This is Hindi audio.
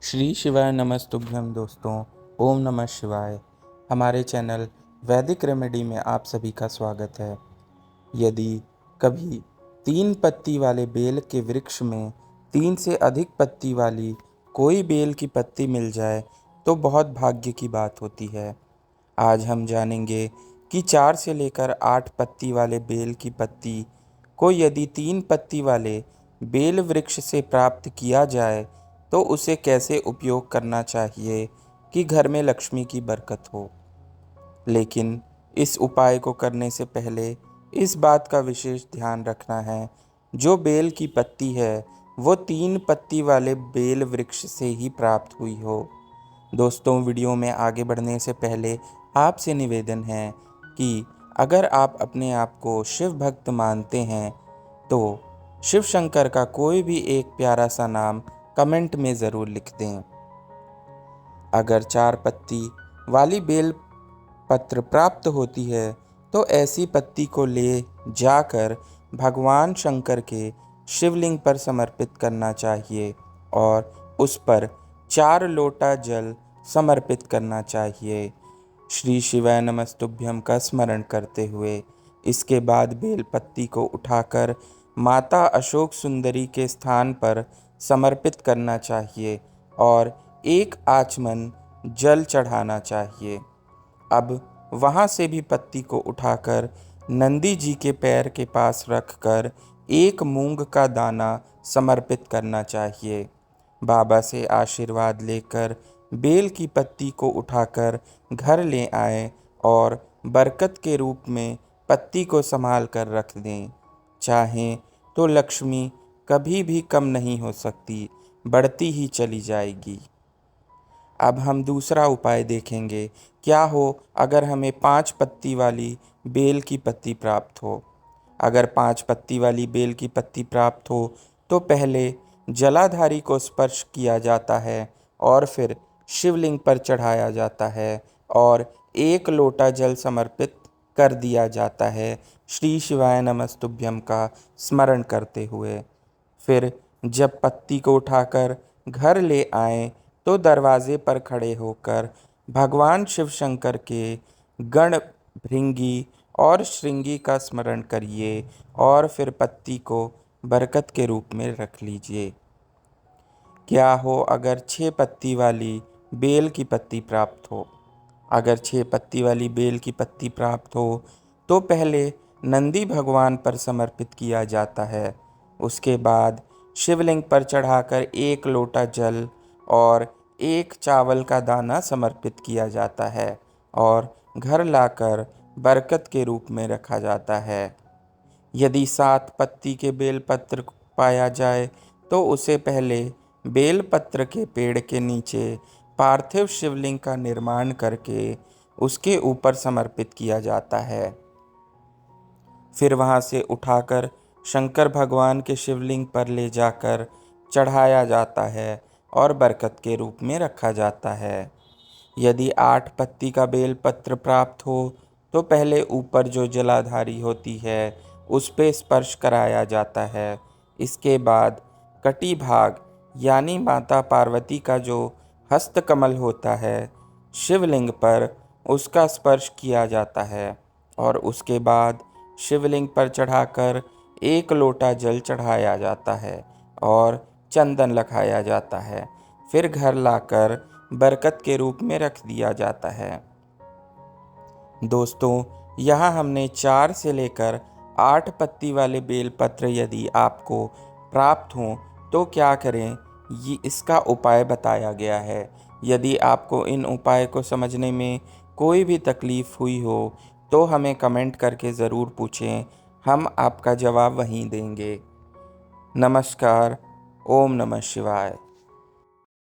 श्री शिवाय नमस्तुभ्यम दोस्तों। ओम नमः शिवाय। हमारे चैनल वैदिक रेमेडी में आप सभी का स्वागत है। यदि कभी 3 पत्ती वाले बेल के वृक्ष में 3 से अधिक पत्ती वाली कोई बेल की पत्ती मिल जाए तो बहुत भाग्य की बात होती है। आज हम जानेंगे कि 4 से लेकर 8 पत्ती वाले बेल की पत्ती को यदि 3 पत्ती वाले बेल वृक्ष से प्राप्त किया जाए तो उसे कैसे उपयोग करना चाहिए कि घर में लक्ष्मी की बरकत हो। लेकिन इस उपाय को करने से पहले इस बात का विशेष ध्यान रखना है, जो बेल की पत्ती है वो 3 पत्ती वाले बेल वृक्ष से ही प्राप्त हुई हो। दोस्तों, वीडियो में आगे बढ़ने से पहले आपसे निवेदन है कि अगर आप अपने आप को शिव भक्त मानते हैं तो शिव शंकर का कोई भी एक प्यारा सा नाम कमेंट में ज़रूर लिख दें। अगर 4 पत्ती वाली बेल पत्र प्राप्त होती है तो ऐसी पत्ती को ले जाकर भगवान शंकर के शिवलिंग पर समर्पित करना चाहिए और उस पर 4 लोटा जल समर्पित करना चाहिए। श्री शिवाय नमस्तुभ्यम का स्मरण करते हुए इसके बाद बेल पत्ती को उठाकर माता अशोक सुंदरी के स्थान पर समर्पित करना चाहिए और एक आचमन जल चढ़ाना चाहिए। अब वहाँ से भी पत्ती को उठाकर नंदी जी के पैर के पास रखकर एक मूंग का दाना समर्पित करना चाहिए। बाबा से आशीर्वाद लेकर बेल की पत्ती को उठाकर घर ले आएं और बरकत के रूप में पत्ती को संभाल कर रख दें। चाहें तो लक्ष्मी कभी भी कम नहीं हो सकती, बढ़ती ही चली जाएगी। अब हम दूसरा उपाय देखेंगे। क्या हो अगर हमें 5 पत्ती वाली बेल की पत्ती प्राप्त हो। अगर 5 पत्ती वाली बेल की पत्ती प्राप्त हो तो पहले जलाधारी को स्पर्श किया जाता है और फिर शिवलिंग पर चढ़ाया जाता है और 1 लोटा जल समर्पित कर दिया जाता है श्री शिवाय नमस्तुभ्यम का स्मरण करते हुए। फिर जब पत्ती को उठाकर घर ले आएं तो दरवाजे पर खड़े होकर भगवान शिव शंकर के गण भृंगी और श्रृंगी का स्मरण करिए और फिर पत्ती को बरकत के रूप में रख लीजिए। क्या हो अगर 6 पत्ती वाली बेल की पत्ती प्राप्त हो। अगर 6 पत्ती वाली बेल की पत्ती प्राप्त हो तो पहले नंदी भगवान पर समर्पित किया जाता है। उसके बाद शिवलिंग पर चढ़ाकर 1 लोटा जल और 1 चावल का दाना समर्पित किया जाता है और घर लाकर बरकत के रूप में रखा जाता है। यदि 7 पत्ती के बेलपत्र पाया जाए तो उसे पहले बेलपत्र के पेड़ के नीचे पार्थिव शिवलिंग का निर्माण करके उसके ऊपर समर्पित किया जाता है। फिर वहाँ से उठाकर शंकर भगवान के शिवलिंग पर ले जाकर चढ़ाया जाता है और बरकत के रूप में रखा जाता है। यदि 8 पत्ती का बेलपत्र प्राप्त हो तो पहले ऊपर जो जलाधारी होती है उस पे स्पर्श कराया जाता है। इसके बाद कटी भाग यानी माता पार्वती का जो हस्तकमल होता है शिवलिंग पर उसका स्पर्श किया जाता है और उसके बाद शिवलिंग पर चढ़ाकर 1 लोटा जल चढ़ाया जाता है और चंदन लगाया जाता है। फिर घर लाकर बरकत के रूप में रख दिया जाता है। दोस्तों, यहाँ हमने 4 से लेकर 8 पत्ती वाले बेलपत्र यदि आपको प्राप्त हों तो क्या करें, ये इसका उपाय बताया गया है। यदि आपको इन उपाय को समझने में कोई भी तकलीफ़ हुई हो तो हमें कमेंट करके ज़रूर पूछें, हम आपका जवाब वहीं देंगे। नमस्कार। ओम नमः शिवाय।